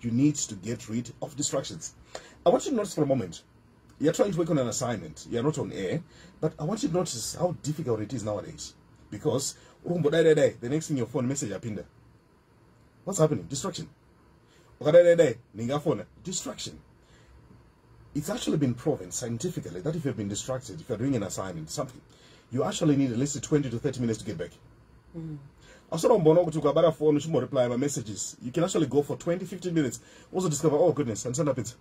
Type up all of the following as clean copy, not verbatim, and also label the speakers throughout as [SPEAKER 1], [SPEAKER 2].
[SPEAKER 1] You need to get rid of distractions. I want you to notice for a moment, you're trying to work on an assignment, you're not on air, but I want you to notice how difficult it is nowadays. Because the next thing your phone message apinda. What's happening? Distraction. Distraction. It's actually been proven scientifically that if you've been distracted, if you're doing an assignment, something, you actually need at least 20 to 30 minutes to get back. Phone, reply my messages. You can actually go for 20-15 minutes. Also discover, oh goodness, and send up it.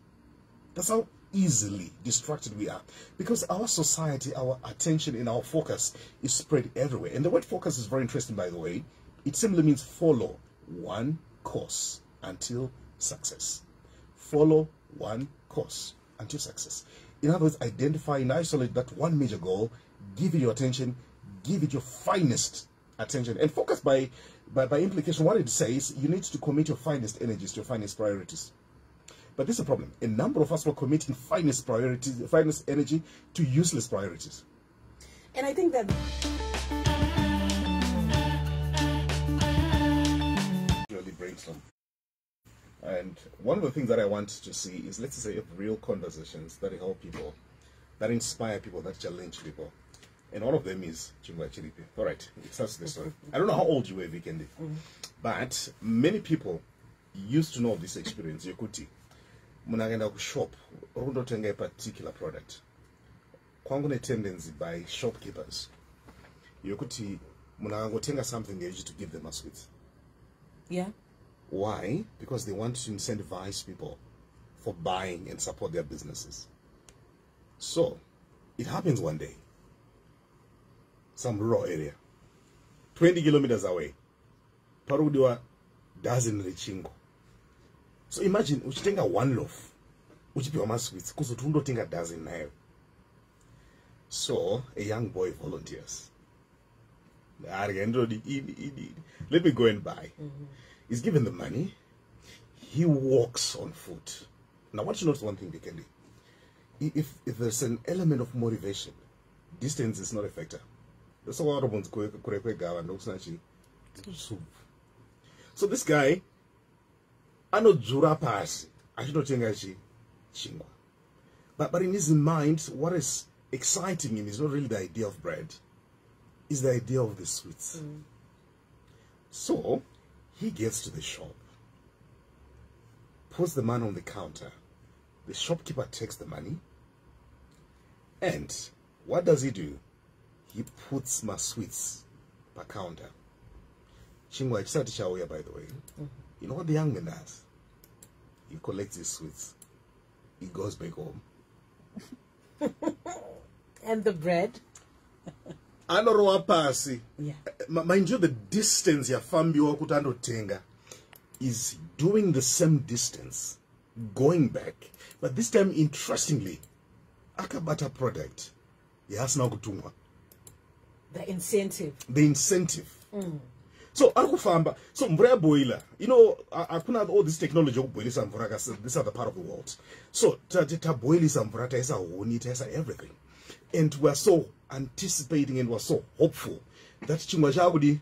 [SPEAKER 1] That's how easily distracted we are. Because our society, our attention and our focus is spread everywhere. And the word focus is very interesting, by the way. It simply means follow one course until success. Follow one course until success. In other words, identify and isolate that one major goal, give it your attention, give it your finest attention, and focus by implication. What it says, you need to commit your finest energies to your finest priorities. But this is a problem. A number of us were committing finest energy to useless priorities.
[SPEAKER 2] And I think that
[SPEAKER 1] really brainstorm. And one of the things that I want to see is, let's say, real conversations that help people, that inspire people, that challenge people. And one of them is Chingwa Chiripi. All right, it starts this story. I don't know how old you were, Vikendi, but many people used to know this experience. Yokuti, munagenda ku shop, undotenga a particular product. Kwangu ne tendency by shopkeepers. Yokuti, munagotenga something they used to give them a sweet.
[SPEAKER 2] Yeah.
[SPEAKER 1] Why? Because they want to incentivize people for buying and support their businesses. So, it happens one day. Some rural area, 20 kilometers away, parudiwa dozen rechingo. So imagine, uchitenga one loaf, uchipiwa masweets, kuzo tundo tenga dozen nayo. So, a young boy volunteers. Let me go and buy. He's given the money. He walks on foot. Now, I want you to notice one thing, Vikendi. If there's an element of motivation, distance is not a factor. So this guy, I know Jura pass. I should not change chingwa. But in his mind, what is exciting him is not really the idea of bread. It's the idea of the sweets. So he gets to the shop, puts the money on the counter. The shopkeeper takes the money, and what does he do? He puts my sweets per counter. Chingwa Chawaya, by the way. You know what the young man does? He collects his sweets. He goes back home.
[SPEAKER 2] And the bread?
[SPEAKER 1] Yeah. Mind you, the distance ya fambi wakutando tenga is doing the same distance, going back. But this time, interestingly, akabata product, he has now kutumwa.
[SPEAKER 2] The incentive.
[SPEAKER 1] The incentive. So, akufamba. So, mvura boiler. You know, I put out all this technology. This other part of the world. So, ta boil is mvura, ta esa honi, ta esa everything. And we're so anticipating and we're so hopeful that chingwa chakudi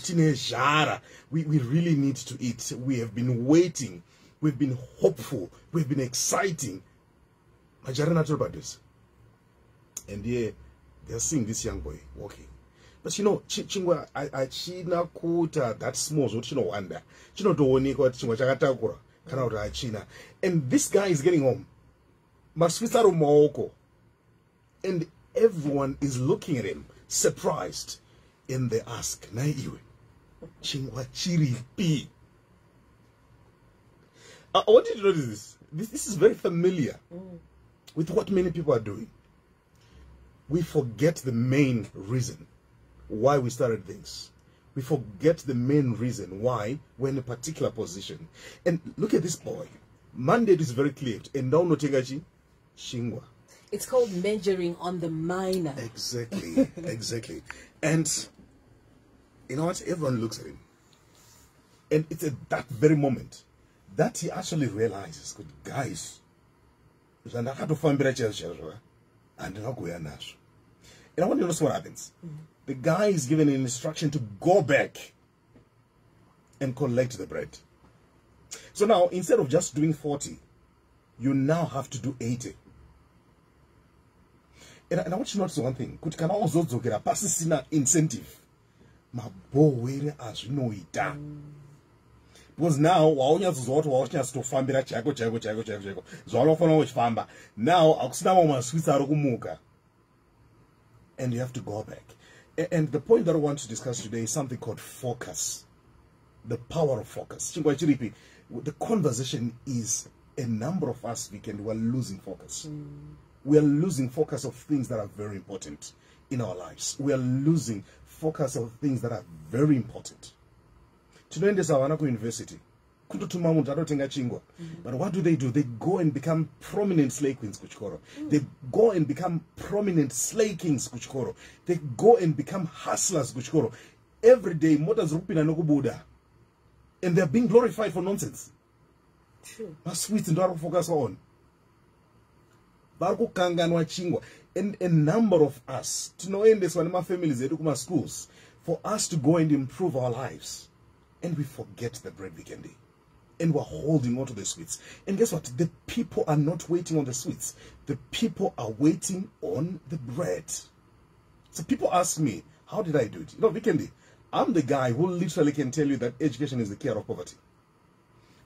[SPEAKER 1] tinejara. We really need to eat. We have been waiting. We've been hopeful. We've been exciting. Majara natural bodies. And they're seeing this young boy walking. But you know, chingwa achina kuta that small, so chino wonder. Chino dooni kwa chingwa chakatakura. Kana uta achina. And this guy is getting home. Maswitaro maoko. And everyone is looking at him, surprised. And they ask, na iwe, chingwa chiripi. I want you to notice this. This is very familiar with what many people are doing. We forget the main reason why we started things. We forget the main reason why we're in a particular position. And look at this boy. Mandate is very clear. And now no tengachi, shingwa.
[SPEAKER 2] It's called measuring on the minor.
[SPEAKER 1] Exactly, exactly. And you know what? Everyone looks at him. And it's at that very moment that he actually realizes, good guys, and I want you to notice what happens. The guy is given an instruction to go back and collect the bread. So now, instead of just doing 40, you now have to do 80. And I want you to notice one thing. Kuti kana uzodzokera pasisina incentive. Mabowere azvinoita. Because now waunyazoziva kuti wauchinyatsotofambira chaiko. Zvaunofana uchifamba. Now akusina mamwe maswitsi ari kumuka. And you have to go back. And the point that I want to discuss today is something called focus. The power of focus. The conversation is a number of us we're losing focus. We are losing focus of things that are very important in our lives. We are losing focus of things that are very important. Today in this university, but what do? They go and become prominent slay queens kuchikoro. They go and become prominent slay kings kuchikoro. They go and become hustlers kuchikoro. Every day, motas rupina nokubuda. And they're being glorified for nonsense.
[SPEAKER 2] True.
[SPEAKER 1] Maswits and don't focus on. And a number of us, to know in this one, my families, they my schools, for us to go and improve our lives. And we forget the bread weekend. And we're holding on to the sweets. And guess what? The people are not waiting on the sweets. The people are waiting on the bread. So people ask me, how did I do it? You know, weekend, I'm the guy who literally can tell you that education is the cure of poverty.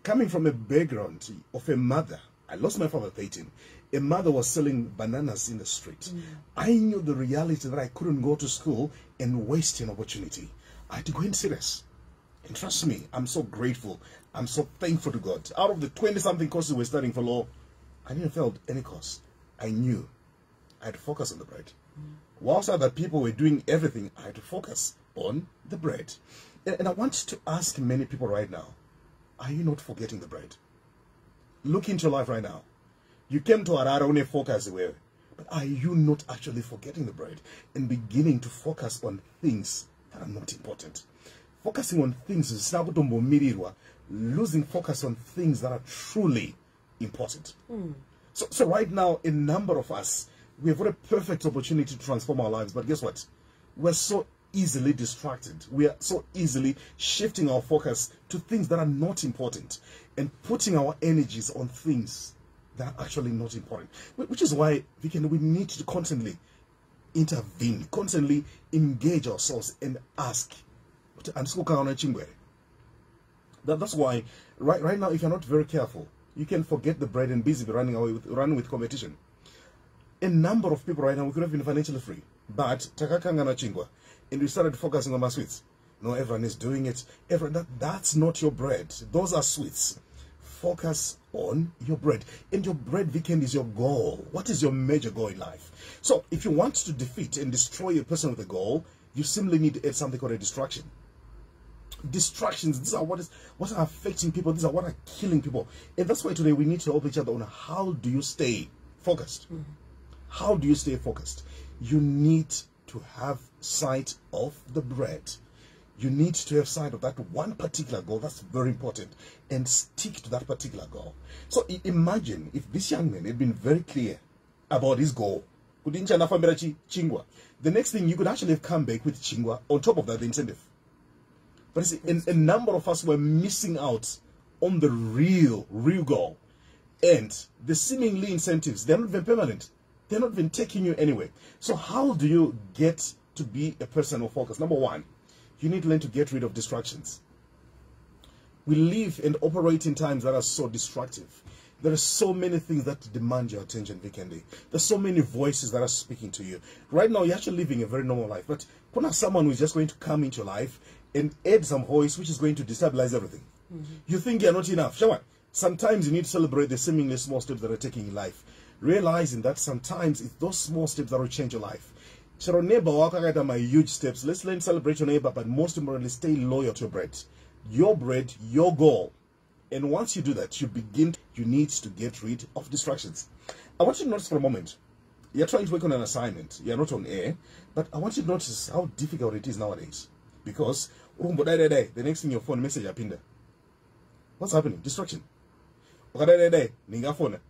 [SPEAKER 1] Coming from a background of a mother, I lost my father at 18. A mother was selling bananas in the street. I knew the reality that I couldn't go to school and waste an opportunity. I had to go in serious. And trust me, I'm so grateful. I'm so thankful to God. Out of the 20-something courses we're studying for law, I didn't fail any course. I knew I had to focus on the bread. Whilst other people were doing everything, I had to focus on the bread. And I want to ask many people right now, are you not forgetting the bread? Look into your life right now. You came to Marara only focus away, but are you not actually forgetting the bread and beginning to focus on things that are not important? Focusing on things is losing focus on things that are truly important. So right now, a number of us, we have got a perfect opportunity to transform our lives, but guess what? We're so easily distracted. We are so easily shifting our focus to things that are not important and putting our energies on things that are actually not important. Which is why we need to constantly intervene, constantly engage ourselves and ask. That's why right now, if you're not very careful, you can forget the bread and busy running with competition. A number of people right now, we could have been financially free, but and we started focusing on my sweets. No, everyone is doing it. That's not your bread. Those are sweets. Focus on your bread. And your bread weekend is your goal. What is your major goal in life? So if you want to defeat and destroy a person with a goal, you simply need to add something called a distraction. Distractions, these are what are affecting people. These are what are killing people. And that's why today we need to help each other on how do you stay focused. How do you stay focused? You need to have sight of the bread. You need to have sight of that one particular goal. That's very important. And stick to that particular goal. So imagine if this young man had been very clear about his goal. The next thing, you could actually have come back with chingwa. On top of that, the incentive. But you see, a number of us were missing out on the real goal. And the seemingly incentives, they're not even permanent. They're not even taking you anywhere. So how do you get to be a person of focus? Number one, you need to learn to get rid of distractions. We live and operate in times that are so destructive. There are so many things that demand your attention, Vikendi. There's so many voices that are speaking to you. Right now, you're actually living a very normal life. But kuna someone who's just going to come into your life and add some voice which is going to destabilize everything. You think you're not enough. Shawan, sometimes you need to celebrate the seemingly small steps that are taking in life. Realizing that sometimes it's those small steps that will change your life. Sharo neighbor wakagata my huge steps. Let's learn to celebrate your neighbor, but most importantly, stay loyal to your bread, your goal. And once you do that, you need to get rid of distractions. I want you to notice for a moment, you're trying to work on an assignment, you're not on air, but I want you to notice how difficult it is nowadays. Because the next thing your phone message apinda. What's happening? Distraction.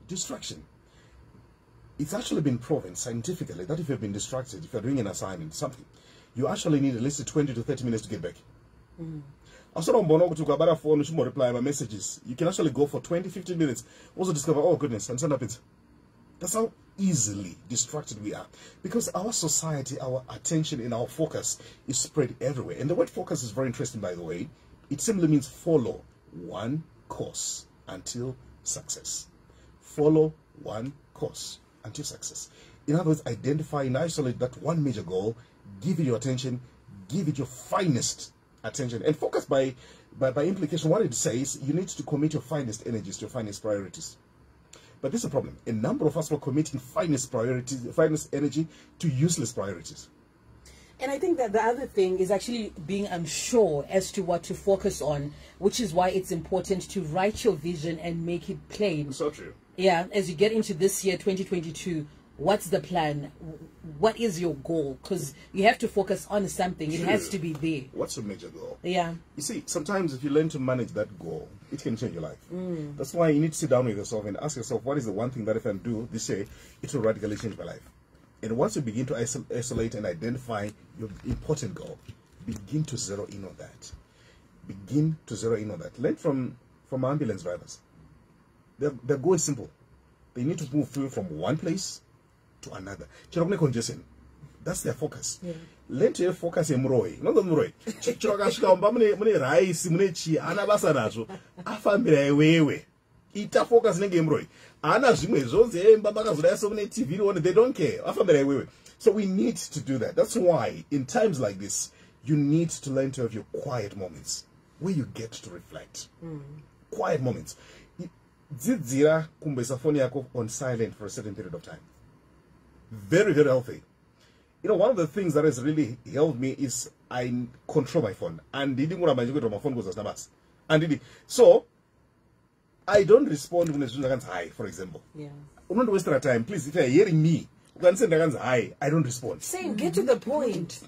[SPEAKER 1] Distraction. It's actually been proven scientifically that if you've been distracted, if you're doing an assignment, something, you actually need at least 20 to 30 minutes to get back. Also, on Bono to Kabara phone, you reply my messages. You can actually go for 20-15 minutes. Also discover, oh goodness, and send up it. That's how easily distracted we are. Because our society, our attention and our focus is spread everywhere. And the word focus is very interesting, by the way. It simply means follow one course until success. Follow one course until success. In other words, identify and isolate that one major goal, give it your attention, give it your finest attention, and focus by implication. What it says, you need to commit your finest energies to your finest priorities. But this is a problem. A number of us are committing finest energy to useless priorities.
[SPEAKER 2] And I think that the other thing is actually being unsure as to what to focus on, which is why it's important to write your vision and make it plain.
[SPEAKER 1] So true.
[SPEAKER 2] Yeah, as you get into this year, 2022, what's the plan? What is your goal? Because you have to focus on something. It has to be there.
[SPEAKER 1] What's your major goal?
[SPEAKER 2] Yeah.
[SPEAKER 1] You see, sometimes if you learn to manage that goal, it can change your life. That's why you need to sit down with yourself and ask yourself, what is the one thing that if I do this year, it will radically change my life? And once you begin to isolate and identify your important goal, begin to zero in on that. Begin to zero in on that. Learn from ambulance drivers. Their goal is simple. They need to move through from one place to another. Congestion. That's their focus. Yeah. Learn to focus in Muroi. Not the Muroi. Rice, Munechi, Anabasa Nazo. Afamira wewe. Ita focus in game Muroi. Ana Zume, Zose, Babaka, so many TV on it, they don't care. Afamira wewe. So we need to do that. That's why, in times like this, you need to learn to have your quiet moments where you get to reflect. Quiet moments. Zira kumbesa phone yako on silent for a certain period of time. Very, very healthy. You know, one of the things that has really helped me is I control my phone. And my phone goes as nabas. And so I don't respond when it's high, for example. Yeah. Don't waste your time. Please, if you're hearing me, you can send high. I don't respond.
[SPEAKER 2] Same, get to the point.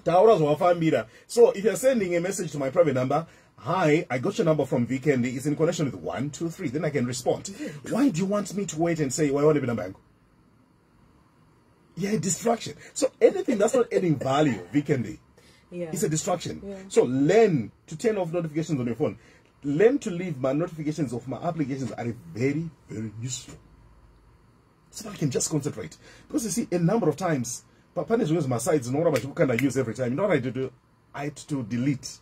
[SPEAKER 1] So if you're sending a message to my private number, hi, I got your number from Weekend. It's in connection with 1, 2, 3. Then I can respond. Why do you want me to wait and say, why want to be number? Yeah, distraction. So anything that's not adding value, Weekend, it's a distraction. Yeah. So learn to turn off notifications on your phone. Learn to leave my notifications of my applications are very, very useful. So that I can just concentrate. Because you see, a number of times, Papa use my sites and what you can use every time. You know what I do? I had to delete.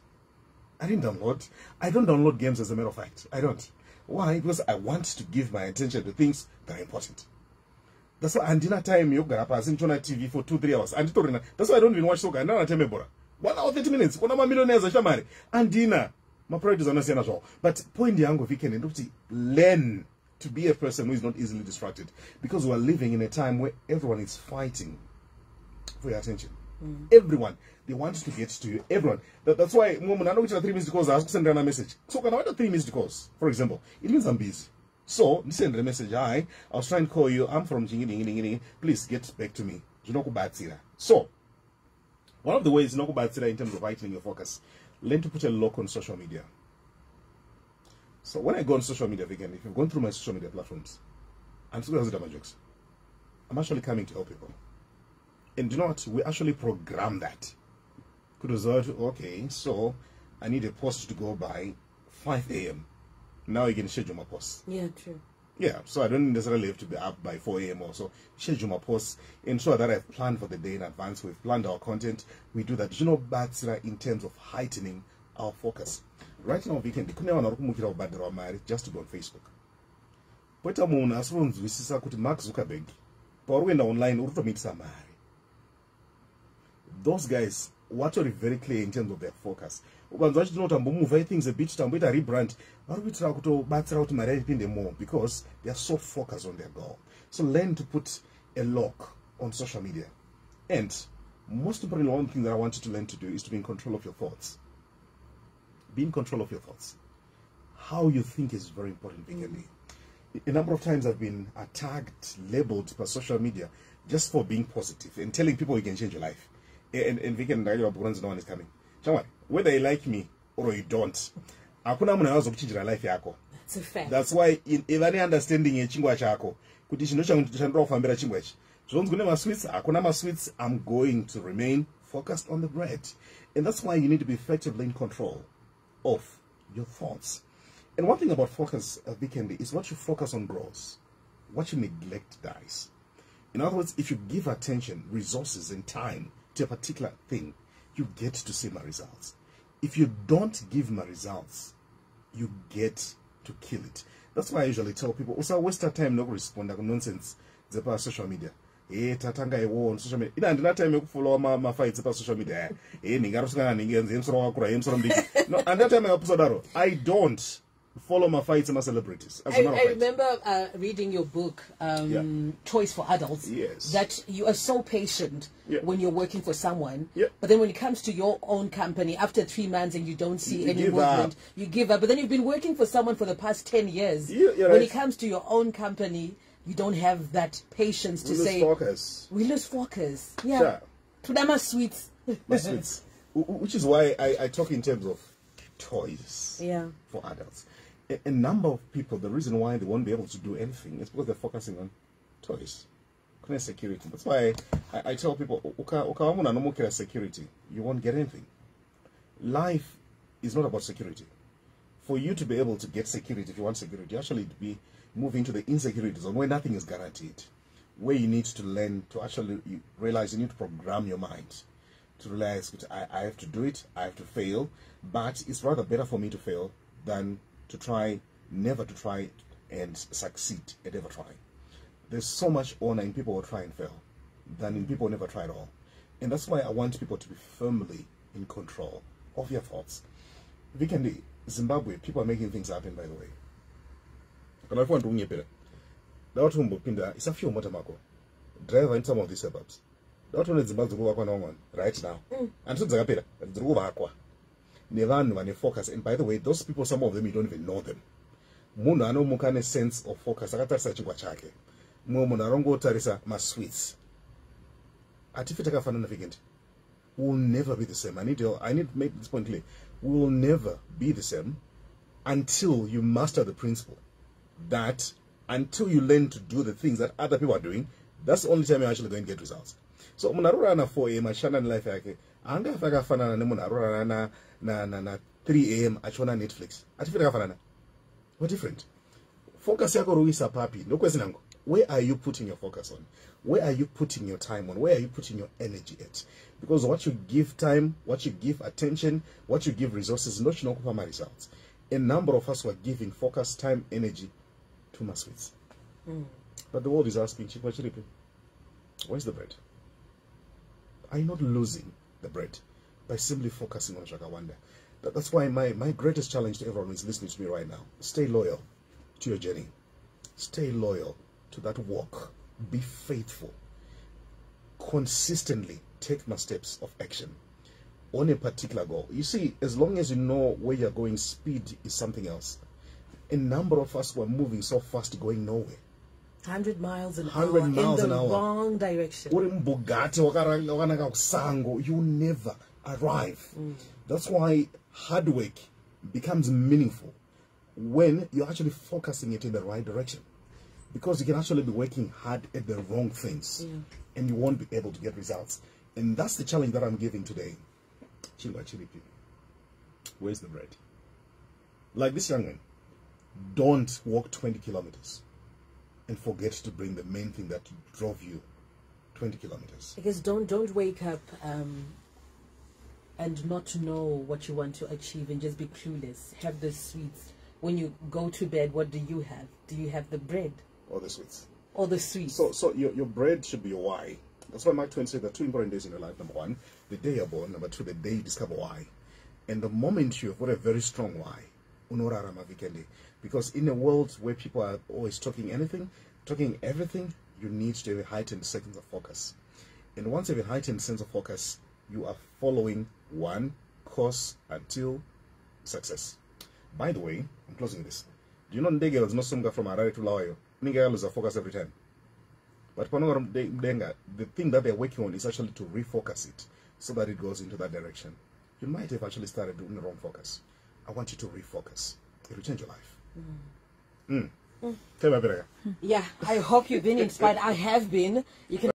[SPEAKER 1] I didn't download. I don't download games, as a matter of fact. I don't. Why? Because I want to give my attention to things that are important. That's why and dinner time you got up as in TV for 2-3 hours. And that's why I don't even watch soccer. Now I tell me 1 hour 30 minutes. When I'm a millionaire, and dinner. My priorities are not saying at all. But point the angle weekend and learn to be a person who is not easily distracted. Because we are living in a time where everyone is fighting for your attention. Everyone. They want to get to you. Everyone. That's why when I know which are 3 missed calls, I ask send a message. So can I write 3 missed calls, for example? It means I'm busy. So send a message. Hi, I was trying to call you. I'm from Jingi. Please get back to me. So one of the ways in terms of heightening your focus, learn to put a lock on social media. So when I go on social media again, if you've gone through my social media platforms, I'm actually coming to help people. And you know what? We actually program that. Could result, okay, so I need a post to go by 5 a.m. Now you can schedule my post.
[SPEAKER 2] Yeah, true.
[SPEAKER 1] Yeah, so I don't necessarily have to be up by 4 a.m. or so. Schedule my post, ensure that I've planned for the day in advance. We've planned our content. We do that. You know, in terms of heightening our focus. Right now, we can just to go on Facebook. But Mark Zuckerberg, online, those guys, what are very clear in terms of their focus. Things a bit rebrand, because they are so focused on their goal. So learn to put a lock on social media. And most importantly, one thing that I want you to learn to do is to be in control of your thoughts. Be in control of your thoughts. How you think is very important. A number of times I've been attacked, labeled by social media just for being positive and telling people you can change your life. And we can no one is coming. Whether you like me or you don't, that's
[SPEAKER 2] a fact.
[SPEAKER 1] That's why in any understanding in chingwa chako, I'm going to remain focused on the bread. And that's why you need to be effectively in control of your thoughts. And one thing about focus, Vikendi, is what you focus on grows. What you neglect dies. In other words, if you give attention, resources, and time to a particular thing, you get to see my results. If you don't give my results, you get to kill it. That's why I usually tell people, also waste your time not respond to nonsense about social media. Tatanga on social media. Ina ndina time follow my fights about social media. Ningarusanga ningenze emsoro wakura emsoro mbiki. No, and that time I don't follow my fights and my celebrities.
[SPEAKER 2] I remember reading your book, Toys for Adults.
[SPEAKER 1] Yes.
[SPEAKER 2] That you are so patient when you're working for someone.
[SPEAKER 1] Yeah.
[SPEAKER 2] But then when it comes to your own company, after 3 months and you don't see any movement, you give up. But then you've bbeen working for someone for the past 10 years. When it comes to your own company, you don't have that patience to say... We lose focus. Yeah.
[SPEAKER 1] Sure.
[SPEAKER 2] To my sweets.
[SPEAKER 1] My sweets. Which is why I talk in terms of toys for adults. A number of people, the reason why they won't be able to do anything is because they're focusing on toys. Security. That's why I tell people, security, you won't get anything. Life is not about security. For you to be able to get security, if you want security, you actually be moving to the insecurity zone where nothing is guaranteed. Where you need to learn to actually realize you need to program your mind to realize I have to do it, I have to fail, but it's rather better for me to fail than to never to try and succeed at ever trying. There's so much honor in people who try and fail than in people who never try at all. And that's why I want people to be firmly in control of your thoughts. Vikendi, Zimbabwe, people are making things happen, by the way. And I want to better. It's a few motamako. Drive in some of these suburbs. Not only Zimbabwe right now. And so Zagapira, Nevan focus, and by the way, those people, some of them you don't even know them. Muna no mukane sense of focus. Akata sachingwa chake. Munarongo tarisa ma sweets. Atifitaka fanana Vikendi. We'll never be the same. I need to make this point clear. We will never be the same until you master the principle that until you learn to do the things that other people are doing, that's the only time you're actually going to get results. So munarura na 4 AM ashana life yake. Anga faka fanana ne munarura na 3 AM achona Netflix. Atifika fanana. What different? Focus yako ruisa papi. No question nango. Where are you putting your focus on? Where are you putting your time on? Where are you putting your energy at? Because what you give time, what you give attention, what you give resources, not you know my results. A number of us were giving focus, time, energy to my sweets. But the world is asking, Chiripi, where's the bread? Are you not losing the bread by simply focusing on Shakawanda? That's why my greatest challenge to everyone who is listening to me right now, stay loyal to your journey. Stay loyal to that walk. Be faithful. Consistently take my steps of action on a particular goal. You see, as long as you know where you're going, speed is something else. A number of us were moving so fast going nowhere.
[SPEAKER 2] 100 miles an hour
[SPEAKER 1] 100 miles
[SPEAKER 2] in the
[SPEAKER 1] an hour.
[SPEAKER 2] wrong direction.
[SPEAKER 1] You never arrive. That's why hard work becomes meaningful when you're actually focusing it in the right direction. Because you can actually be working hard at the wrong things and you won't be able to get results. And that's the challenge that I'm giving today. Where's the bread? Like this young man, don't walk 20 kilometers and forget to bring the main thing that drove you 20 kilometers.
[SPEAKER 2] Because don't wake up and not know what you want to achieve and just be clueless. Have the sweets. When you go to bed, what do you have? Do you have the bread?
[SPEAKER 1] Or the sweets.
[SPEAKER 2] Or the sweets.
[SPEAKER 1] So your bread should be your why. That's why Mark Twain said there are 2 important days in your life. Number 1, the day you're born. Number 2, the day you discover why. And the moment you've got a very strong why, because in a world where people are always talking everything, you need to have a heightened sense of focus. And once you have a heightened sense of focus, you are following one course until success. By the way, I'm closing this. Do you know Ndege was not some guy from Marara to Lawayo? Ndege loses focus every time. But the thing that they're working on is actually to refocus it so that it goes into that direction. You might have actually started doing the wrong focus. I want you to refocus. It will change your life.
[SPEAKER 2] Yeah, I hope you've been inspired. I have been. You can